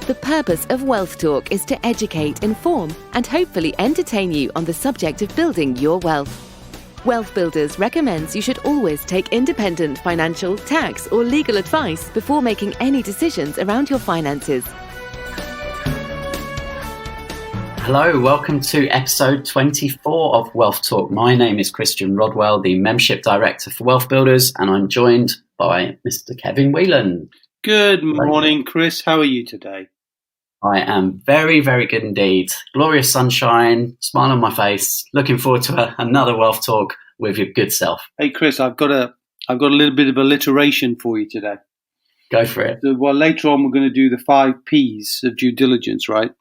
The purpose of Wealth Talk is to educate, inform, and hopefully entertain you on the subject of building your wealth. Wealth Builders recommends you should always take independent financial, tax, or legal advice before making any decisions around your finances. Hello, welcome to episode 24 of Wealth Talk. My name is Christian Rodwell, the Membership Director for Wealth Builders, and I'm joined by Mr. Kevin Whelan. Good morning, Chris. How are you today? I am very, very good indeed. Glorious sunshine, smile on my face. Looking forward to another Wealth Talk with your good self. Hey, Chris, I've got a little bit of alliteration for you today. Go for it. So, well, later on, we're going to do the 5 Ps of due diligence, right?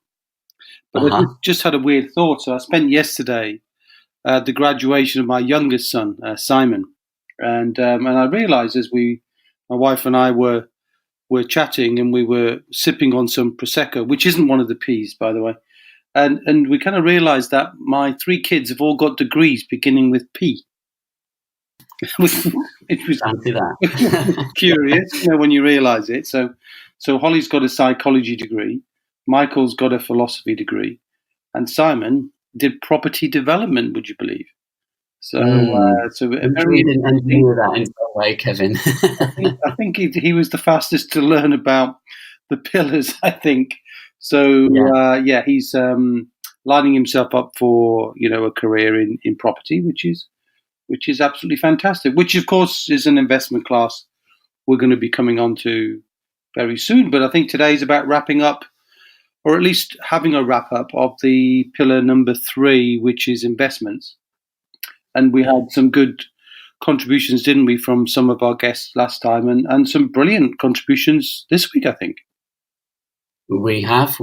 But I just had a weird thought. So I spent yesterday at the graduation of my youngest son, Simon, and I realised as my wife and I were chatting and we were sipping on some Prosecco, which isn't one of the P's, by the way, and we kind of realised that my 3 kids have all got degrees beginning with P. It was Fancy that. curious, when you realise it. So Holly's got a psychology degree. Michael's got a philosophy degree, and Simon did property development. Would you believe? So a very you didn't engineer that in some way, Kevin. I think he was the fastest to learn about the pillars. I think so. Yeah, he's lining himself up for a career in property, which is absolutely fantastic. Which of course is an investment class we're going to be coming on to very soon. But I think today is about wrapping up, or at least having a wrap-up of the pillar number 3, which is investments. And we had some good contributions, didn't we, from some of our guests last time, and some brilliant contributions this week, I think. We have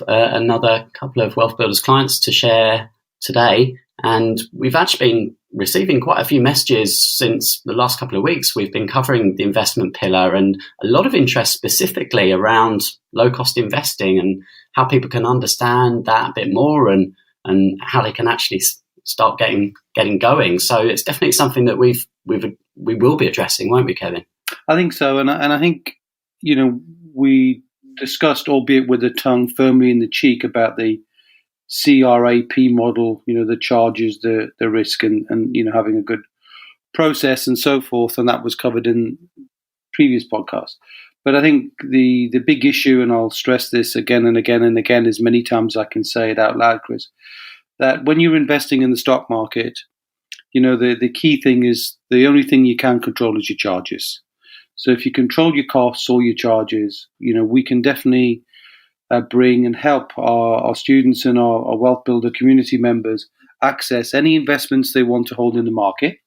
another couple of Wealth Builders clients to share today, and we've actually been receiving quite a few messages since the last couple of weeks. We've been covering the investment pillar and a lot of interest specifically around low-cost investing and how people can understand that a bit more and how they can actually start getting going. So it's definitely something that we will be addressing, won't we, Kevin? I think so, and I think we discussed, albeit with the tongue firmly in the cheek, about the CRAP model, the charges, the risk, and having a good process and so forth, and that was covered in previous podcasts. But I think the big issue, and I'll stress this again and again and again as many times as I can say it out loud, Chris, that when you're investing in the stock market, the key thing is the only thing you can control is your charges. So if you control your costs or your charges, we can definitely bring and help our students and our Wealth Builder community members access any investments they want to hold in the market,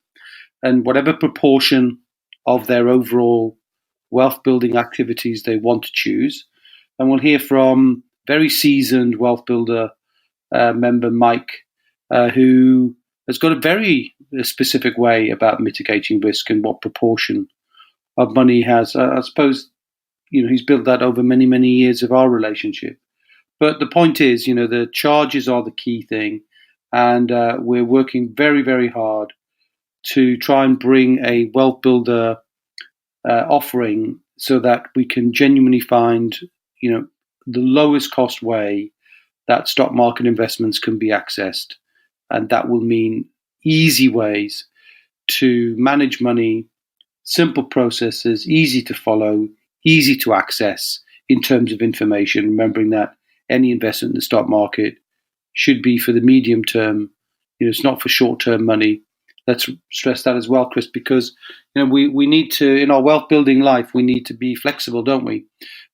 and whatever proportion of their overall wealth building activities they want to choose. And we'll hear from very seasoned Wealth Builder member Mike, who has got a very specific way about mitigating risk and what proportion of money he has. I suppose he's built that over many, many years of our relationship. But the point is, the charges are the key thing. And we're working very, very hard to try and bring a Wealth Builder offering so that we can genuinely find, the lowest cost way that stock market investments can be accessed. And that will mean easy ways to manage money, simple processes, easy to follow, easy to access in terms of information, remembering that any investment in the stock market should be for the medium term. It's not for short-term money. Let's stress that as well, Chris, because we need to, in our wealth building life, we need to be flexible, don't we,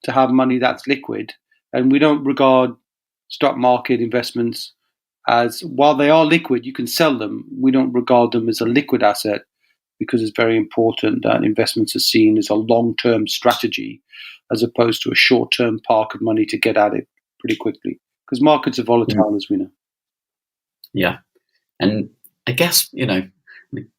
to have money that's liquid. And we don't regard stock market investments as, while they are liquid, you can sell them. We don't regard them as a liquid asset, because it's very important that investments are seen as a long-term strategy as opposed to a short-term park of money to get at it pretty quickly, because markets are volatile, as we know. Yeah. And I guess, the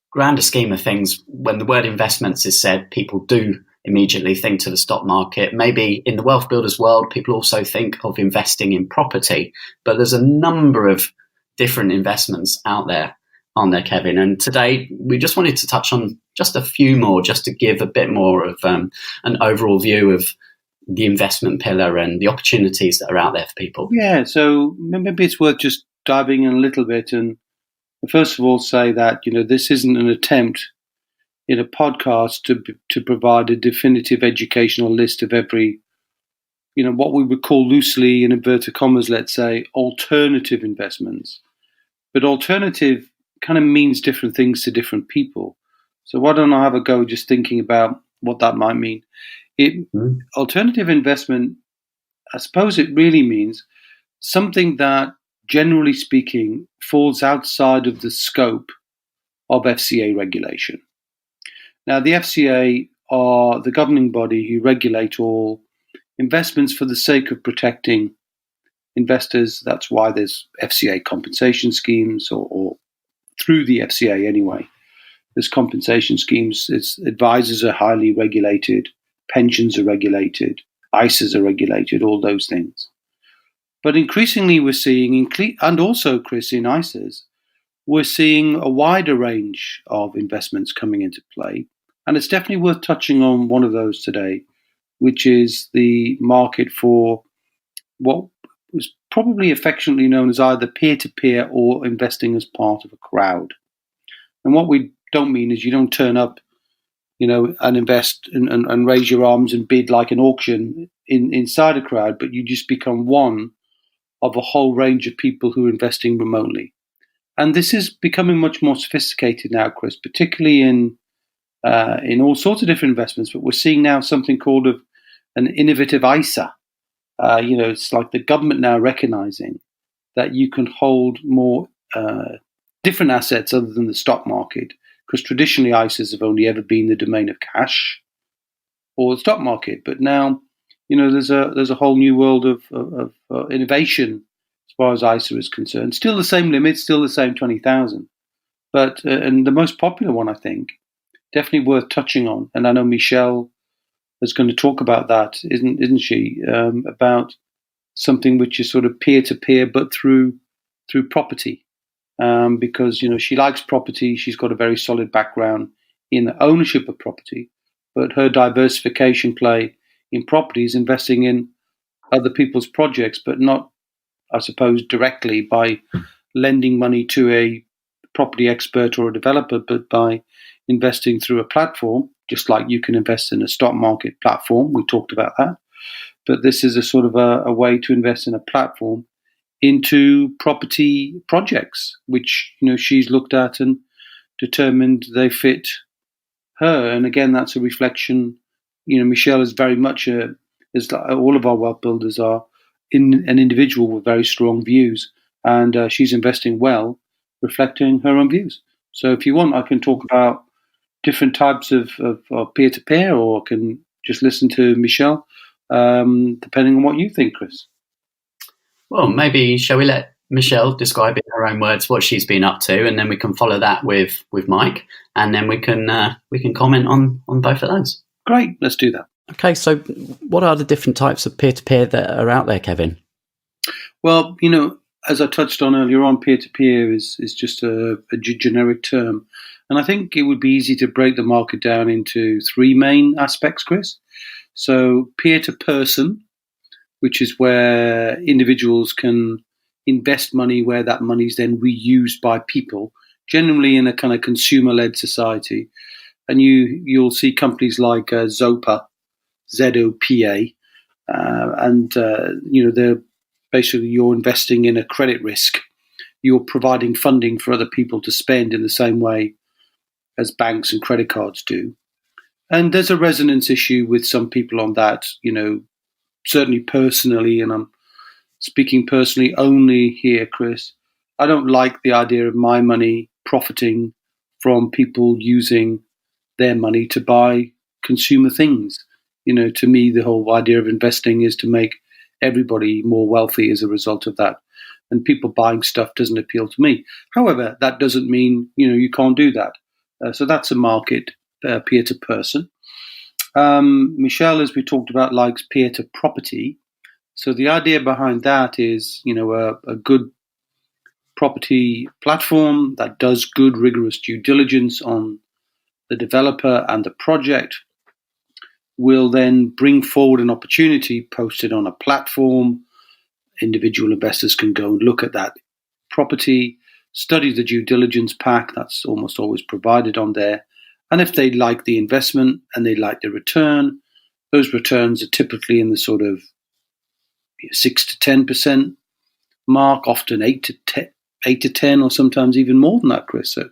grander scheme of things, when the word investments is said, people do immediately think to the stock market. Maybe in the wealth builders world, people also think of investing in property, but there's a number of different investments out there, aren't there, Kevin? And today we just wanted to touch on just a few more, just to give a bit more of an overall view of the investment pillar and the opportunities that are out there for people? Yeah, so maybe it's worth just diving in a little bit and first of all say that, this isn't an attempt in a podcast to provide a definitive educational list of every, what we would call loosely, in inverted commas, let's say, alternative investments. But alternative kind of means different things to different people. So why don't I have a go just thinking about what that might mean? Alternative investment, I suppose it really means something that, generally speaking, falls outside of the scope of FCA regulation. Now, the FCA are the governing body who regulate all investments for the sake of protecting investors. That's why there's FCA compensation schemes, or through the FCA anyway. There's compensation schemes. Its advisors are highly regulated, pensions are regulated, ISAs are regulated, all those things. But increasingly we're seeing, and also, Chris, in ISAs, we're seeing a wider range of investments coming into play. And it's definitely worth touching on one of those today, which is the market for what was probably affectionately known as either peer-to-peer or investing as part of a crowd. And what we don't mean is you don't turn up, and invest and raise your arms and bid like an auction inside a crowd, but you just become one of a whole range of people who are investing remotely. And this is becoming much more sophisticated now, Chris, particularly in all sorts of different investments. But we're seeing now something called an innovative ISA. It's like the government now recognizing that you can hold more different assets other than the stock market, because traditionally ISAs have only ever been the domain of cash or the stock market. But now, there's a whole new world of innovation as far as ISA is concerned. Still the same limit, still the same 20,000. But and the most popular one, I think, definitely worth touching on. And I know Michelle is going to talk about that, isn't she? About something which is sort of peer-to-peer, but through property. Because she likes property. She's got a very solid background in the ownership of property, but her diversification play in property is investing in other people's projects, but not, I suppose, directly by lending money to a property expert or a developer, but by investing through a platform, just like you can invest in a stock market platform. We talked about that. But this is a sort of a way to invest in a platform into property projects, which she's looked at and determined they fit her. And again, that's a reflection. Michelle is very much as all of our wealth builders are, in an individual with very strong views, and she's investing well, reflecting her own views. So, if you want, I can talk about different types of peer-to-peer, or can just listen to Michelle, depending on what you think, Chris. Well, maybe shall we let Michelle describe in her own words what she's been up to, and then we can follow that with Mike, and then we can comment on both of those. Great, let's do that. Okay, so what are the different types of peer-to-peer that are out there, Kevin? Well, as I touched on earlier on, peer-to-peer is just a generic term, and I think it would be easy to break the market down into three main aspects, Chris. So peer-to-person, which is where individuals can invest money where that money is then reused by people, generally in a kind of consumer-led society. And you'll see companies like Zopa, ZOPA, and they're basically, you're investing in a credit risk. You're providing funding for other people to spend in the same way as banks and credit cards do. And there's a resonance issue with some people on that, certainly personally, and I'm speaking personally only here, Chris. I don't like the idea of my money profiting from people using their money to buy consumer things. To me, the whole idea of investing is to make everybody more wealthy as a result of that. And people buying stuff doesn't appeal to me. However, that doesn't mean, you can't do that. So that's a market, peer-to-person. Michelle, as we talked about, likes peer-to-property. So the idea behind that is, a good property platform that does good, rigorous due diligence on the developer and the project, will then bring forward an opportunity, post it on a platform. Individual investors can go and look at that property, study the due diligence pack, that's almost always provided on there. And if they like the investment and they like the return, those returns are typically in the sort of 6 to 10% mark, often 8 to 10, or sometimes even more than that, Chris. So,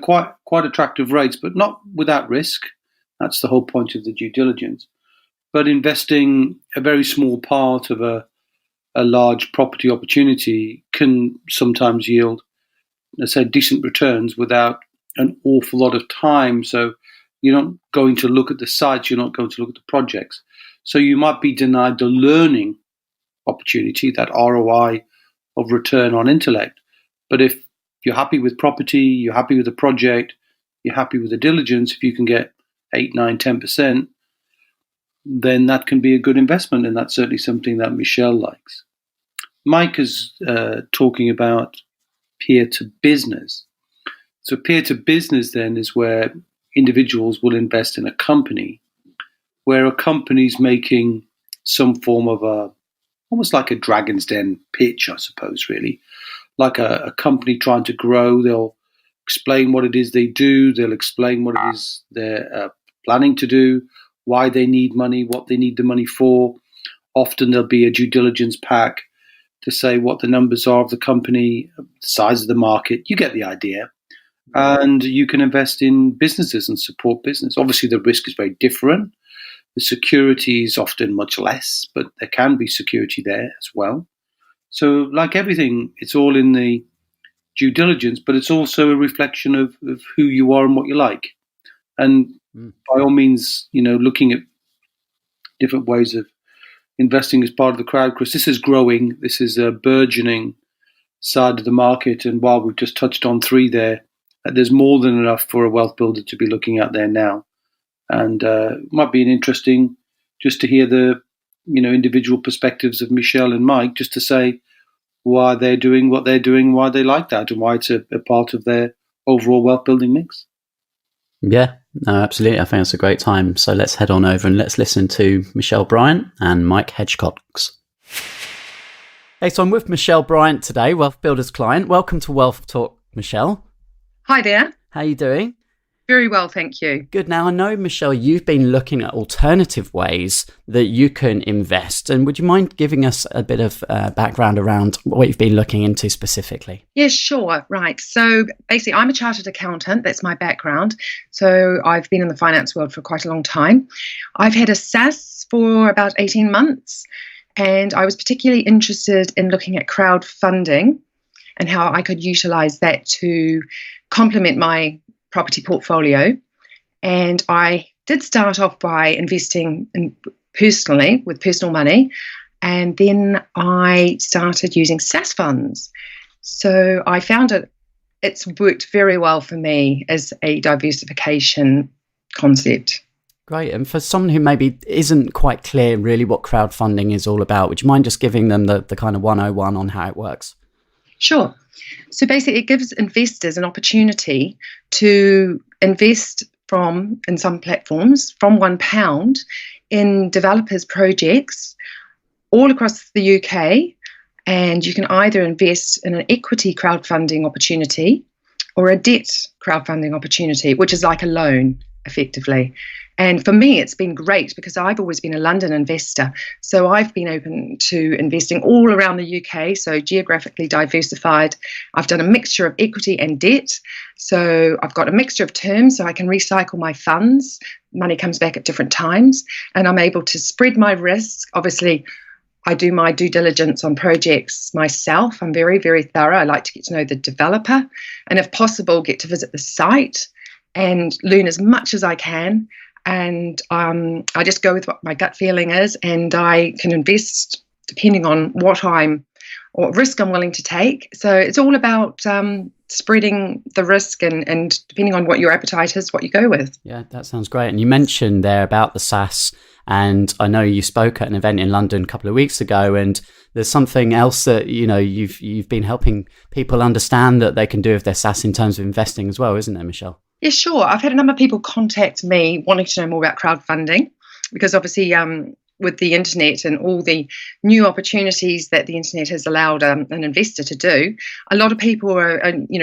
quite attractive rates, but not without risk. That's the whole point of the due diligence. But investing a very small part of a large property opportunity can sometimes yield, let's say, decent returns without an awful lot of time. So you're not going to look at the sites, you're not going to look at the projects. So you might be denied the learning opportunity, that ROI of return on intellect. But if you're happy with property, you're happy with the project, you're happy with the diligence, if you can get 8, 9, 10%, then that can be a good investment. And that's certainly something that Michelle likes. Mike is talking about peer-to-business. So peer-to-business then is where individuals will invest in a company, where a company's making some form of almost like a Dragon's Den pitch, I suppose, really. Like a company trying to grow, they'll explain what it is they do, they'll explain what it is they're planning to do, why they need money, what they need the money for. Often there'll be a due diligence pack to say what the numbers are of the company, the size of the market. You get the idea. And you can invest in businesses and support business. Obviously, the risk is very different. The security is often much less, but there can be security there as well. So like everything, it's all in the due diligence, but it's also a reflection of who you are and what you like. And by all means, looking at different ways of investing as part of the crowd, because this is growing, this is a burgeoning side of the market. And while we've just touched on 3 there, there's more than enough for a wealth builder to be looking at there now. And it might be an interesting just to hear the individual perspectives of Michelle and Mike, just to say why they're doing what they're doing, why they like that, and why it's a part of their overall wealth building mix. Yeah, no, absolutely. I think it's a great time. So let's head on over and let's listen to Michelle Bryant and Mike Hedgecox. Hey, so I'm with Michelle Bryant today, Wealth Builders client. Welcome to Wealth Talk, Michelle. Hi there. How are you doing? Very well, thank you. Good. Now, I know, Michelle, you've been looking at alternative ways that you can invest. And would you mind giving us a bit of background around what you've been looking into specifically? Yes, sure. Right. So basically, I'm a chartered accountant. That's my background. So I've been in the finance world for quite a long time. I've had a SSAS for about 18 months. And I was particularly interested in looking at crowdfunding and how I could utilize that to complement my property portfolio. And I did start off by investing personally with personal money. And then I started using SSAS funds. So I found it's worked very well for me as a diversification concept. Great. And for someone who maybe isn't quite clear really what crowdfunding is all about, would you mind just giving them the kind of 101 on how it works? Sure. So basically, it gives investors an opportunity to invest in some platforms, from £1 in developers' projects all across the UK. And you can either invest in an equity crowdfunding opportunity or a debt crowdfunding opportunity, which is like a loan, effectively. And for me, it's been great because I've always been a London investor. So I've been open to investing all around the UK, so geographically diversified. I've done a mixture of equity and debt. So I've got a mixture of terms, so I can recycle my funds. Money comes back at different times, and I'm able to spread my risk. Obviously, I do my due diligence on projects myself. I'm very, very thorough. I like to get to know the developer and, if possible, get to visit the site and learn as much as I can. And I just go with what my gut feeling is, and I can invest depending on what risk I'm willing to take. So it's all about spreading the risk and depending on what your appetite is, what you go with. Yeah, that sounds great. And you mentioned there about the SSAS, and I know you spoke at an event in London a couple of weeks ago, and there's something else that you've been helping people understand that they can do with their SSAS in terms of investing as well, isn't there, Michelle? Yeah, sure. I've had a number of people contact me wanting to know more about crowdfunding. because obviously with the internet and all the new opportunities that the internet has allowed an investor to do, a lot of people are,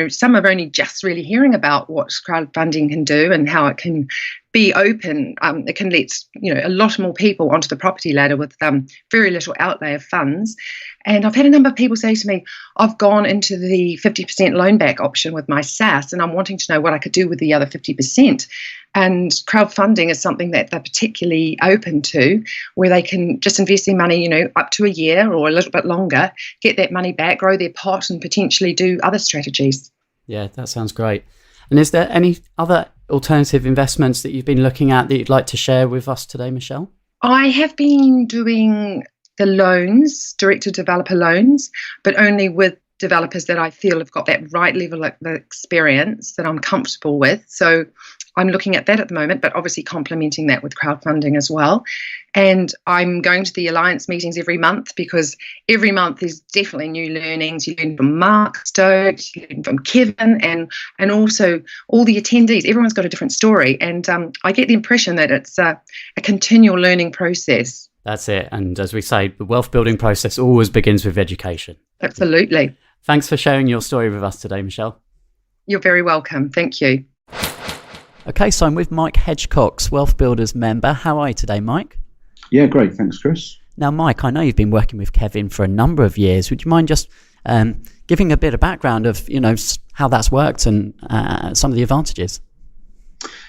some are only just really hearing about what crowdfunding can do and how it can be open. It can let a lot more people onto the property ladder with very little outlay of funds. And I've had a number of people say to me, I've gone into the 50% loan back option with my SSAS, and I'm wanting to know what I could do with the other 50%. And crowdfunding is something that they're particularly open to, where they can just invest their money, up to a year or a little bit longer, get that money back, grow their pot, and potentially do other strategies. Yeah, that sounds great. And is there any other alternative investments that you've been looking at that you'd like to share with us today, Michelle? I have been doing the loans, direct-to-developer loans, but only with developers that I feel have got that right level of experience that I'm comfortable with. So I'm looking at that at the moment, but obviously complementing that with crowdfunding as well. And I'm going to the Alliance meetings every month, because every month there's definitely new learnings. You learn from Mark Stokes, you learn from Kevin, and also all the attendees. Everyone's got a different story. And I get the impression that it's a continual learning process. That's it. And as we say, the wealth building process always begins with education. Absolutely. Thanks for sharing your story with us today, Michelle. You're very welcome. Thank you. Okay, so I'm with Mike Hedgecox, Wealth Builders member. How are you today, Mike? Yeah, great. Thanks, Chris. Now, Mike, I know you've been working with Kevin for a number of years. Would you mind just giving a bit of background of, how that's worked and some of the advantages?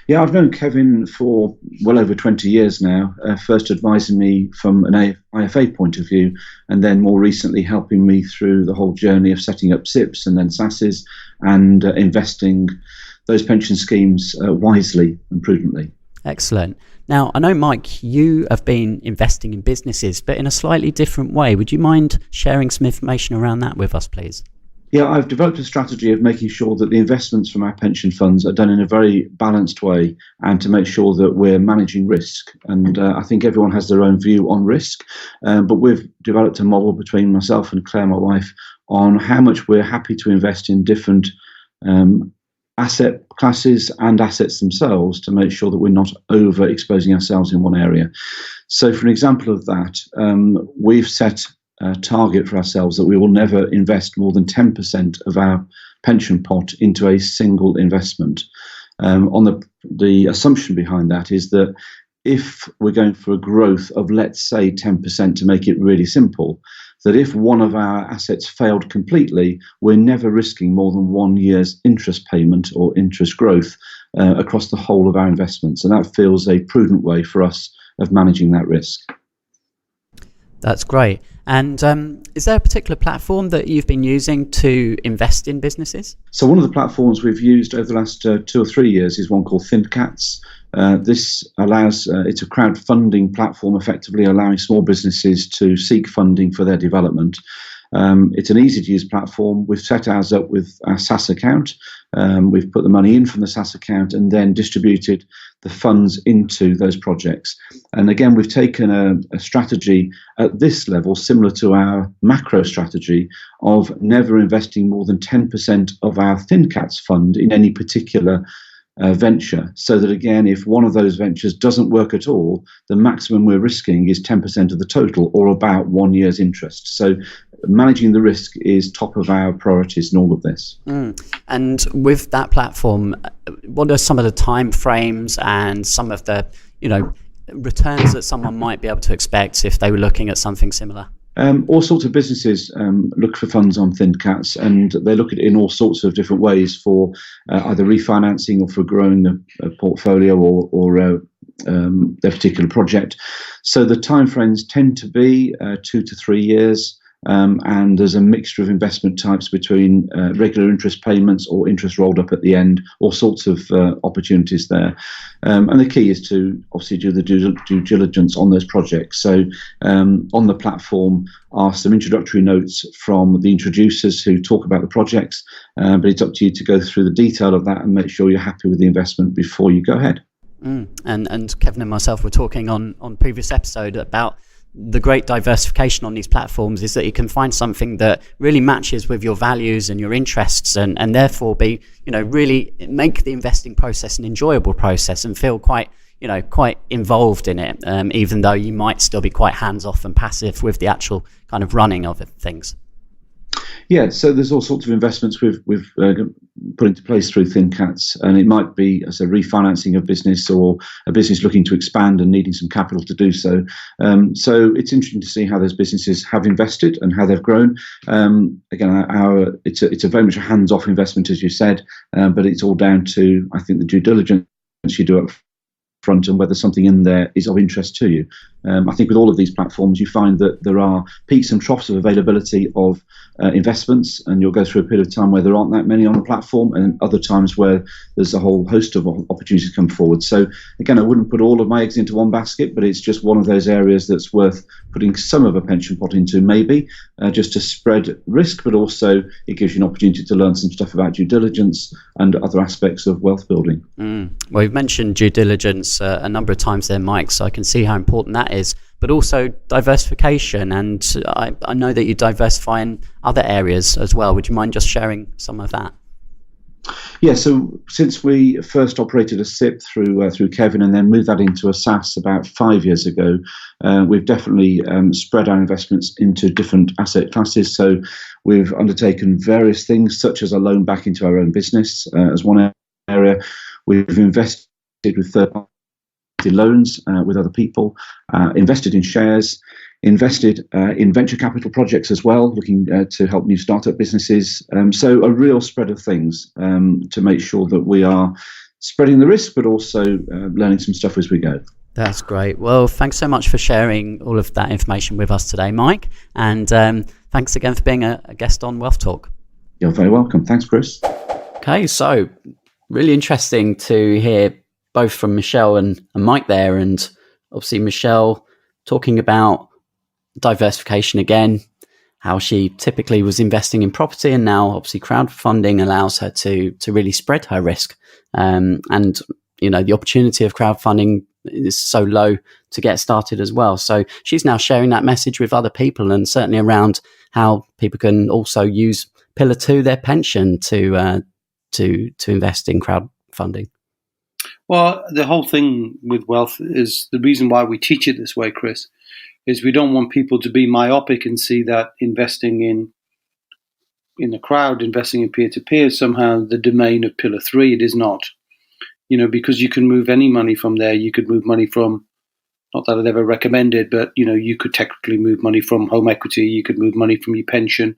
Yeah, I've known Kevin for well over 20 years now, first advising me from an IFA point of view, and then more recently helping me through the whole journey of setting up SIPs and then SSASs and investing those pension schemes wisely and prudently. Excellent. Now, I know, Mike, you have been investing in businesses, but in a slightly different way. Would you mind sharing some information around that with us, please? Yeah, I've developed a strategy of making sure that the investments from our pension funds are done in a very balanced way, and to make sure that we're managing risk. And I think everyone has their own view on risk, but we've developed a model between myself and Claire, my wife, on how much we're happy to invest in different asset classes and assets themselves, to make sure that we're not overexposing ourselves in one area. So for an example of that, we've set a target for ourselves that we will never invest more than 10% of our pension pot into a single investment. On the assumption behind that is that if we're going for a growth of, let's say, 10%, to make it really simple, that if one of our assets failed completely, we're never risking more than 1 year's interest payment or interest growth across the whole of our investments. And that feels a prudent way for us of managing that risk. That's great. And is there a particular platform that you've been using to invest in businesses? So one of the platforms we've used over the last 2 or 3 years is one called ThinCats. This allows, it's a crowdfunding platform, effectively allowing small businesses to seek funding for their development. It's an easy to use platform. We've set ours up with our SSAS account. We've put the money in from the SSAS account and then distributed the funds into those projects. And again, we've taken a strategy at this level, similar to our macro strategy, of never investing more than 10% of our ThinCats fund in any particular venture, so that again, if one of those ventures doesn't work at all, the maximum we're risking is 10% of the total, or about 1 year's interest. So managing the risk is top of our priorities in all of this. And with that platform, what are some of the time frames and some of the returns that someone might be able to expect if they were looking at something similar? All sorts of businesses look for funds on ThinCats, and they look at it in all sorts of different ways for either refinancing or for growing a portfolio or their particular project. So the timeframes tend to be 2 to 3 years. And there's a mixture of investment types between regular interest payments or interest rolled up at the end, all sorts of opportunities there. And the key is to obviously do the due diligence on those projects. So on the platform are some introductory notes from the introducers who talk about the projects, but it's up to you to go through the detail of that and make sure you're happy with the investment before you go ahead. And Kevin and myself were talking on previous episode about the great diversification on these platforms is that you can find something that really matches with your values and your interests, and therefore be, really make the investing process an enjoyable process and feel quite, quite involved in it, even though you might still be quite hands-off and passive with the actual kind of running of things. Yeah, so there's all sorts of investments we've put into place through ThinCats, and it might be as a refinancing of business or a business looking to expand and needing some capital to do so. So it's interesting to see how those businesses have invested and how they've grown. Again, it's a very much a hands-off investment, as you said, but it's all down to, I think, the due diligence you do up front and whether something in there is of interest to you. I think with all of these platforms, you find that there are peaks and troughs of availability of investments, and you'll go through a period of time where there aren't that many on the platform, and other times where there's a whole host of opportunities come forward. So again, I wouldn't put all of my eggs into one basket, but it's just one of those areas that's worth putting some of a pension pot into, maybe just to spread risk, but also it gives you an opportunity to learn some stuff about due diligence and other aspects of wealth building. Well, you've mentioned due diligence a number of times there, Mike, so I can see how important that is, but also diversification. And I know that you diversify in other areas as well. Would you mind just sharing some of that? Yeah, so since we first operated a SIP through Kevin and then moved that into a SAS about 5 years ago, we've definitely spread our investments into different asset classes. So we've undertaken various things, such as a loan back into our own business as one area. We've invested with third-party loans with other people, invested in shares, invested in venture capital projects as well, looking to help new startup businesses. So a real spread of things to make sure that we are spreading the risk, but also learning some stuff as we go. That's great. Well, thanks so much for sharing all of that information with us today, Mike. And thanks again for being a guest on Wealth Talk. You're very welcome. Thanks, Chris. Okay, so really interesting to hear both from Michelle and Mike there. And obviously Michelle talking about diversification again, how she typically was investing in property, and now obviously crowdfunding allows her to really spread her risk. And the opportunity of crowdfunding is so low to get started as well. So she's now sharing that message with other people, and certainly around how people can also use Pillar 2, their pension, to invest in crowdfunding. Well, the whole thing with wealth is the reason why we teach it this way, Chris, is we don't want people to be myopic and see that investing in the crowd, investing in peer-to-peer is somehow the domain of Pillar 3. It is not. Because you can move any money from there. You could move money from, not that I'd ever recommend it, but, you could technically move money from home equity. You could move money from your pension.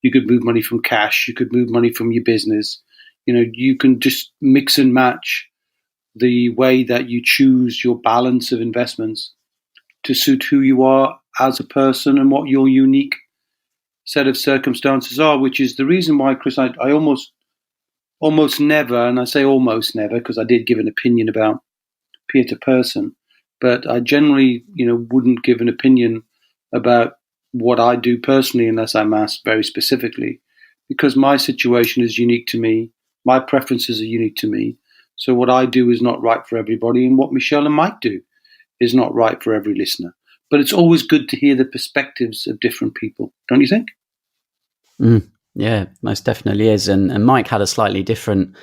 You could move money from cash. You could move money from your business. You can just mix and match the way that you choose your balance of investments to suit who you are as a person and what your unique set of circumstances are, which is the reason why, Chris, I almost never, and I say almost never because I did give an opinion about peer-to-person, but I generally, wouldn't give an opinion about what I do personally unless I'm asked very specifically, because my situation is unique to me, my preferences are unique to me. So what I do is not right for everybody, and what Michelle and Mike do is not right for every listener. But it's always good to hear the perspectives of different people, don't you think? Yeah, most definitely is. And Mike had a slightly different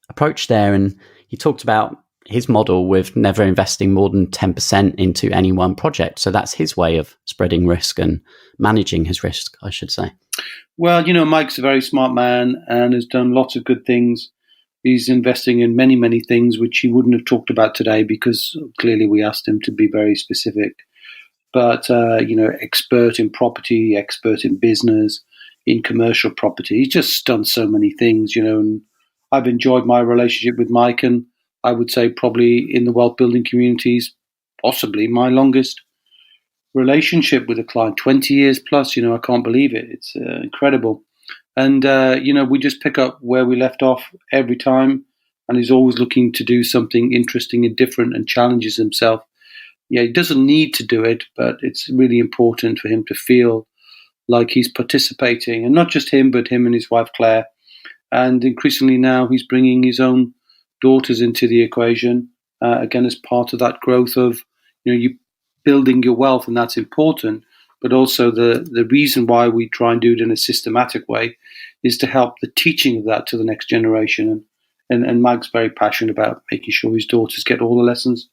approach there, and he talked about his model with never investing more than 10% into any one project. So that's his way of spreading risk and managing his risk, I should say. Well, Mike's a very smart man and has done lots of good things. He's investing in many, many things which he wouldn't have talked about today because clearly we asked him to be very specific. But, expert in property, expert in business, in commercial property. He's just done so many things, and I've enjoyed my relationship with Mike, and I would say probably in the wealth building communities, possibly my longest relationship with a client, 20 years plus, I can't believe it. It's incredible. And, we just pick up where we left off every time. And he's always looking to do something interesting and different and challenges himself. Yeah, he doesn't need to do it, but it's really important for him to feel like he's participating. And not just him, but him and his wife, Claire. And increasingly now he's bringing his own daughters into the equation, again, as part of that growth of, you building your wealth, and that's important. But also the reason why we try and do it in a systematic way is to help the teaching of that to the next generation. And Mike's very passionate about making sure his daughters get all the lessons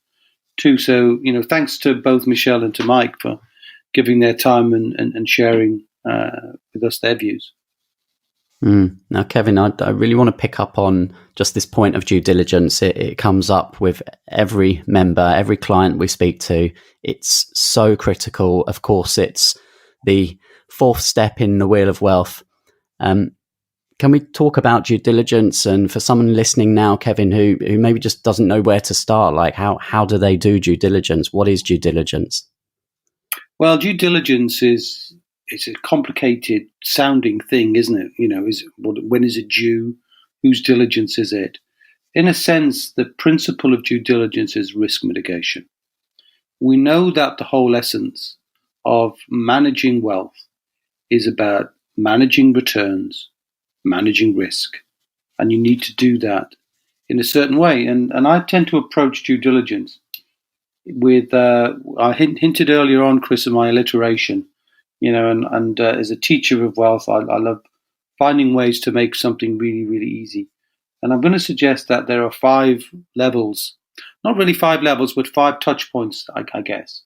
too. So, thanks to both Michelle and to Mike for giving their time and sharing with us their views. Now, Kevin, I really want to pick up on just this point of due diligence. It comes up with every member, every client we speak to. It's so critical. Of course, it's the fourth step in the wheel of wealth. Can we talk about due diligence? And for someone listening now, Kevin, who maybe just doesn't know where to start, like how do they do due diligence? What is due diligence? Well, due diligence it's a complicated sounding thing, isn't it? When is it due? Whose diligence is it? In a sense, the principle of due diligence is risk mitigation. We know that the whole essence of managing wealth is about managing returns, managing risk, and you need to do that in a certain way. And I tend to approach due diligence with I hinted earlier on, Chris, of my alliteration. And as a teacher of wealth, I love finding ways to make something really, really easy. And I'm going to suggest that there are 5 levels, not really 5 levels, but 5 touch points, I guess,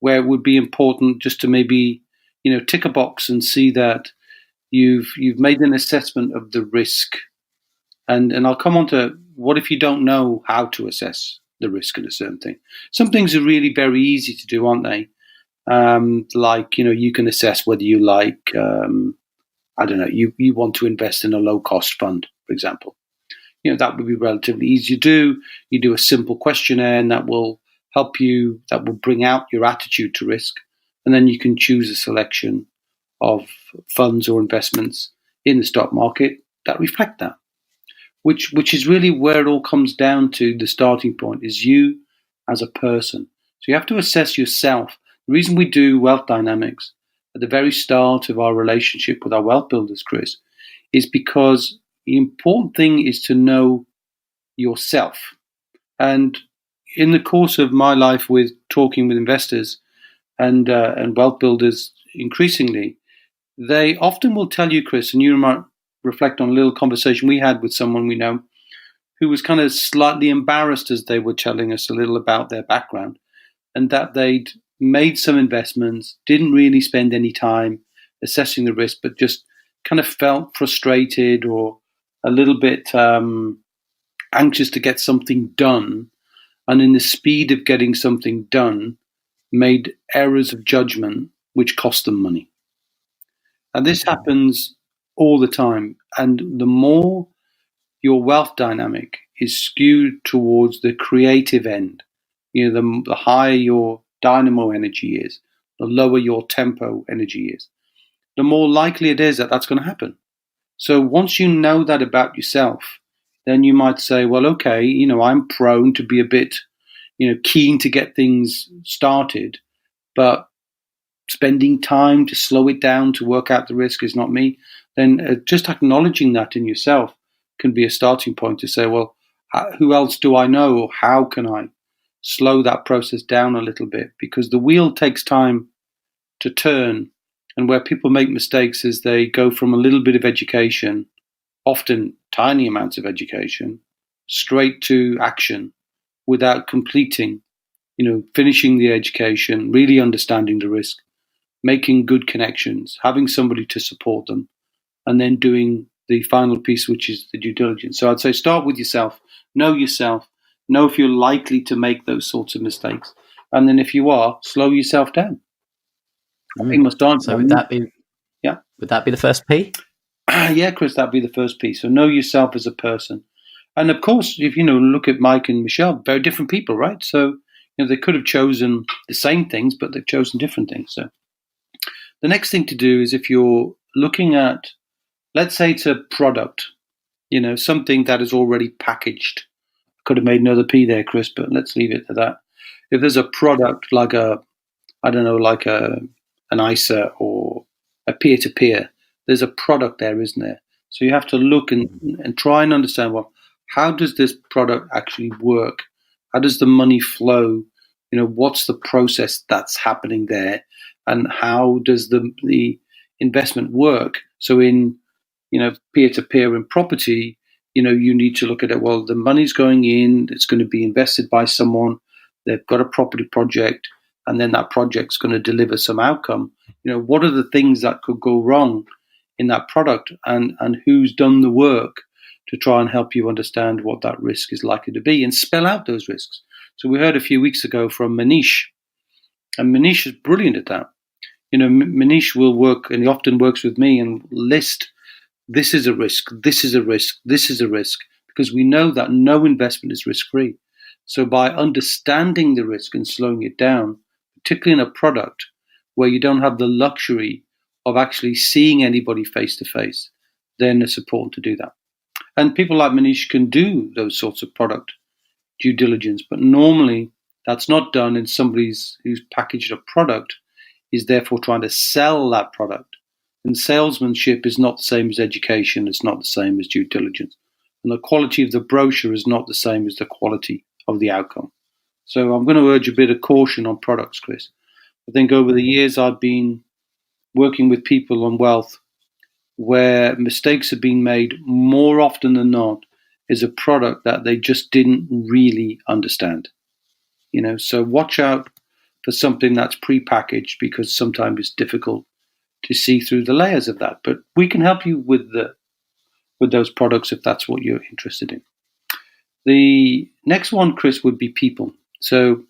where it would be important just to maybe, tick a box and see that you've made an assessment of the risk. And I'll come on to what if you don't know how to assess the risk in a certain thing. Some things are really very easy to do, aren't they? Like, you can assess whether you like, I don't know, you want to invest in a low-cost fund, for example. That would be relatively easy to do. You do a simple questionnaire, and that will help you, that will bring out your attitude to risk. And then you can choose a selection of funds or investments in the stock market that reflect that, which is really where it all comes down to. The starting point is you as a person. So you have to assess yourself. The reason we do wealth dynamics at the very start of our relationship with our wealth builders, Chris, is because the important thing is to know yourself. And in the course of my life with talking with investors and wealth builders increasingly, they often will tell you, Chris, and you might reflect on a little conversation we had with someone we know who was kind of slightly embarrassed as they were telling us a little about their background, and that they'd made some investments, didn't really spend any time assessing the risk, but just kind of felt frustrated or a little bit anxious to get something done. And in the speed of getting something done, made errors of judgment, which cost them money. And this happens all the time. And the more your wealth dynamic is skewed towards the creative end, the higher your dynamo energy is, the lower your tempo energy is, the more likely it is that that's going to happen. So once you know that about yourself, then you might say, well, okay, I'm prone to be a bit, keen to get things started, but spending time to slow it down, to work out the risk is not me. Then just acknowledging that in yourself can be a starting point to say, well, who else do I know, or how can I slow that process down a little bit? Because the wheel takes time to turn. And where people make mistakes is they go from a little bit of education, often tiny amounts of education, straight to action without completing, finishing the education, really understanding the risk, making good connections, having somebody to support them, and then doing the final piece, which is the due diligence. So I'd say start with yourself, know if you're likely to make those sorts of mistakes. And then if you are, slow yourself down. So would that be the first P? Yeah, Chris, that'd be the first piece. So know yourself as a person. And of course, if look at Mike and Michelle, very different people, right? So they could have chosen the same things, but they've chosen different things. So the next thing to do is, if you're looking at, let's say it's a product, something that is already packaged. Could have made another P there, Chris, but let's leave it to that. If there's a product like an ISA or a peer-to-peer, there's a product there, isn't there? So you have to look and try and understand, well, how does this product actually work? How does the money flow? What's the process that's happening there? And how does the investment work? So in, peer-to-peer in property, you need to look at it. Well, the money's going in, it's going to be invested by someone. they've got a property project, and then that project's going to deliver some outcome. What are the things that could go wrong in that product, and who's done the work to try and help you understand what that risk is likely to be and spell out those risks. So we heard a few weeks ago from Manish, and Manish is brilliant at that. Manish will work, and he often works with me, and list, this is a risk, this is a risk, this is a risk, because we know that no investment is risk-free. So by understanding the risk and slowing it down, particularly in a product where you don't have the luxury of actually seeing anybody face-to-face, then it's important to do that. And people like Manish can do those sorts of product due diligence, but normally that's not done in somebody's who's packaged a product, is therefore trying to sell that product. And salesmanship is not the same as education, it's not the same as due diligence. And the quality of the brochure is not the same as the quality of the outcome. So I'm going to urge a bit of caution on products, Chris. I think over the years I've been working with people on wealth where mistakes have been made more often than not is a product that they just didn't really understand. So watch out for something that's prepackaged, because sometimes it's difficult to see through the layers of that. But we can help you with those products if that's what you're interested in. The next one, Chris, would be people. So,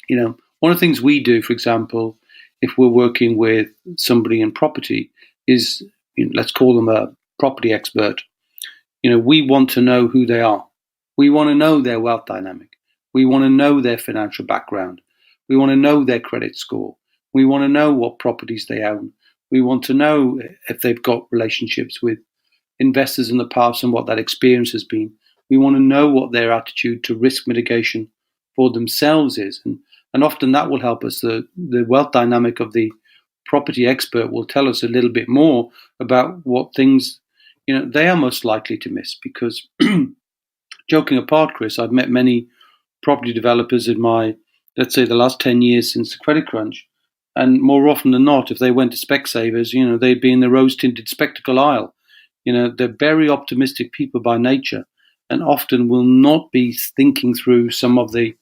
one of the things we do, for example, if we're working with somebody in property is, let's call them a property expert. We want to know who they are. We want to know their wealth dynamic. We want to know their financial background. We want to know their credit score. We want to know what properties they own. We want to know if they've got relationships with investors in the past and what that experience has been. We want to know what their attitude to risk mitigation for themselves is. And often that will help us. The wealth dynamic of the property expert will tell us a little bit more about what things they are most likely to miss. Because joking apart, Chris, I've met many property developers in my, let's say, the last 10 years since the credit crunch. And more often than not, if they went to Specsavers, they'd be in the rose-tinted spectacle aisle. They're very optimistic people by nature, and often will not be thinking through some of the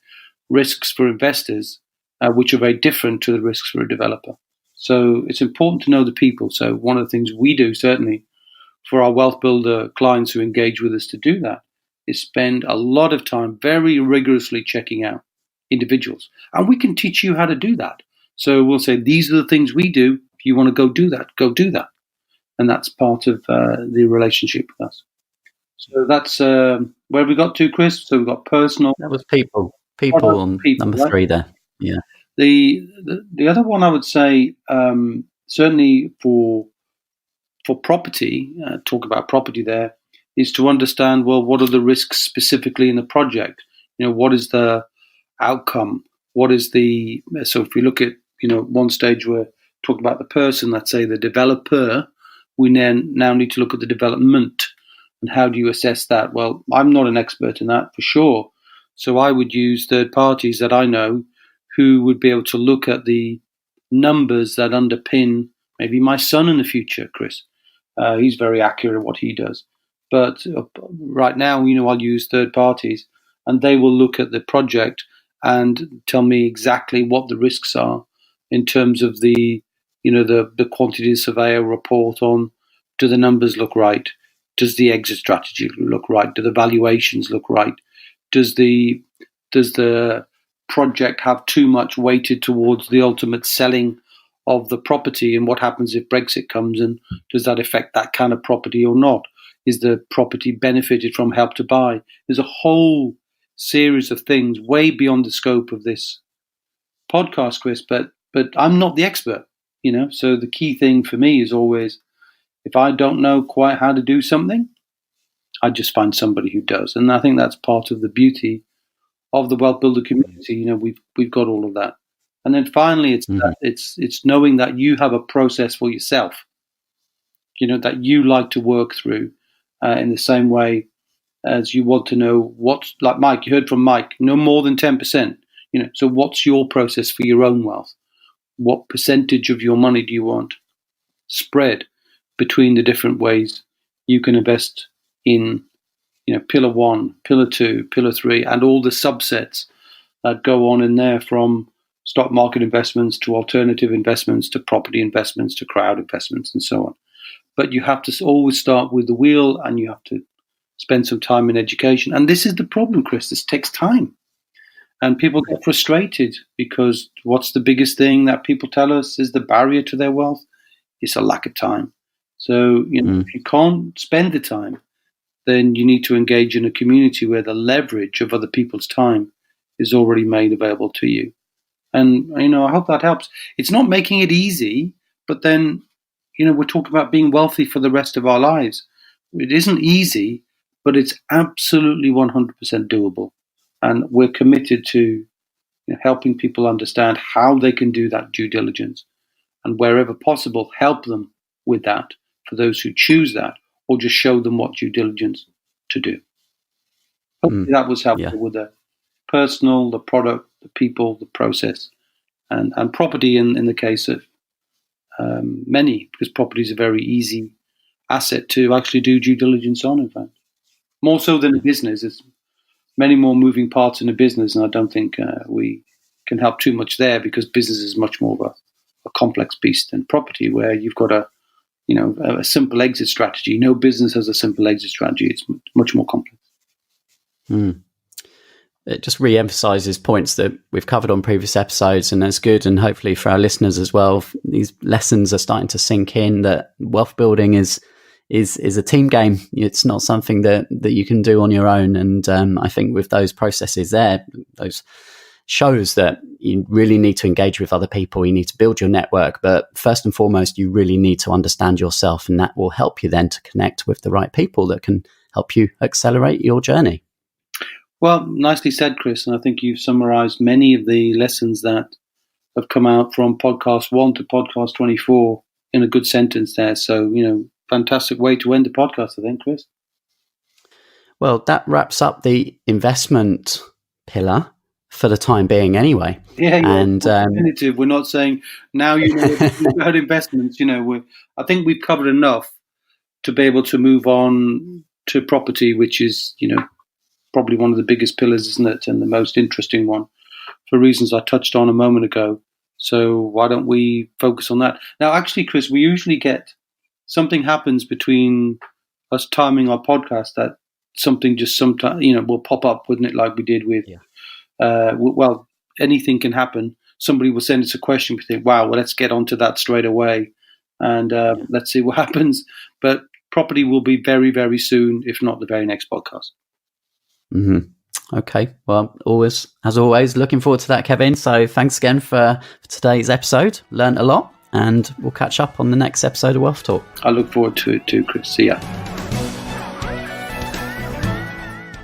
risks for investors, which are very different to the risks for a developer. So it's important to know the people. So one of the things we do, certainly for our wealth builder clients who engage with us to do that, is spend a lot of time very rigorously checking out individuals. And we can teach you how to do that. So we'll say, these are the things we do. If you want to go do that, go do that. And that's part of the relationship with us. So that's where have we got to, Chris? So we've got personal. That was people. People on people, number 3 there. Yeah. The other one I would say, certainly for property, talk about property there, is to understand, well, what are the risks specifically in the project? What is the outcome? What is so if we look at, one stage we're talking about the person, let's say the developer, we now need to look at the development. And how do you assess that? Well, I'm not an expert in that for sure. So I would use third parties that I know who would be able to look at the numbers that underpin maybe my son in the future, Chris. He's very accurate at what he does. But right now, I'll use third parties, and they will look at the project and tell me exactly what the risks are in terms of the quantity surveyor report on, do the numbers look right? Does the exit strategy look right? Do the valuations look right? Does the project have too much weighted towards the ultimate selling of the property? And what happens if Brexit comes, and does that affect that kind of property or not? Is the property benefited from Help to Buy? There's a whole series of things way beyond the scope of this podcast, Chris, but I'm not the expert, So the key thing for me is always, if I don't know quite how to do something, I just find somebody who does. And I think that's part of the beauty of the wealth builder community. We've got all of that. And then finally, it's knowing that you have a process for yourself, that you like to work through in the same way as you want to know what's, like Mike, you heard from Mike, no more than 10%. So what's your process for your own wealth? What percentage of your money do you want spread between the different ways you can invest in, pillar 1, pillar 2, pillar 3, and all the subsets that go on in there, from stock market investments to alternative investments to property investments to crowd investments and so on. But you have to always start with the wheel, and you have to spend some time in education. And this is the problem, Chris. This takes time. And people get frustrated because what's the biggest thing that people tell us is the barrier to their wealth? It's a lack of time. So, if you can't spend the time, then you need to engage in a community where the leverage of other people's time is already made available to you. And, I hope that helps. It's not making it easy, but then, we're talking about being wealthy for the rest of our lives. It isn't easy, but it's absolutely 100% doable. And we're committed to helping people understand how they can do that due diligence, and wherever possible, help them with that for those who choose that, or just show them what due diligence to do. Hopefully that was helpful with the personal, the product, the people, the process, and property in the case of many, because property is a very easy asset to actually do due diligence on, in fact. More so than a business. It's many more moving parts in a business, and I don't think we can help too much there, because business is much more of a complex beast than property, where you've got a simple exit strategy. No business has a simple exit strategy. It's much more complex. It just re-emphasizes points that we've covered on previous episodes, and that's good. And hopefully for our listeners as well, these lessons are starting to sink in, that wealth building is a team game. It's not something that you can do on your own. And I think with those processes there, those shows that you really need to engage with other people. You need to build your network, but first and foremost, you really need to understand yourself, and that will help you then to connect with the right people that can help you accelerate your journey. Well, nicely said, Chris. And I think you've summarized many of the lessons that have come out from podcast 1 to podcast 24 in a good sentence there. So, fantastic way to end the podcast, I think, Chris. Well, that wraps up the investment pillar for the time being anyway. Yeah, and definitive. We're not saying now about investments. I think we've covered enough to be able to move on to property, which is, probably one of the biggest pillars, isn't it? And the most interesting one, for reasons I touched on a moment ago. So why don't we focus on that? Now, actually, Chris, we usually get something happens between us timing our podcast that something just sometimes, will pop up, wouldn't it? Like we did with, well, anything can happen. Somebody will send us a question. We think, wow, well, let's get onto that straight away. And let's see what happens. But property will be very, very soon, if not the very next podcast. Okay. Well, as always, looking forward to that, Kevin. So thanks again for today's episode. Learned a lot, and we'll catch up on the next episode of Wealth Talk. I look forward to it too, Chris. See ya.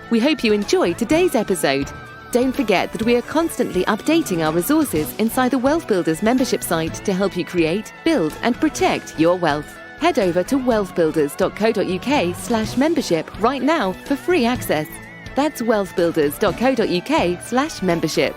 We hope you enjoyed today's episode. Don't forget that we are constantly updating our resources inside the Wealth Builders membership site to help you create, build, and protect your wealth. Head over to wealthbuilders.co.uk/membership right now for free access. That's wealthbuilders.co.uk/membership.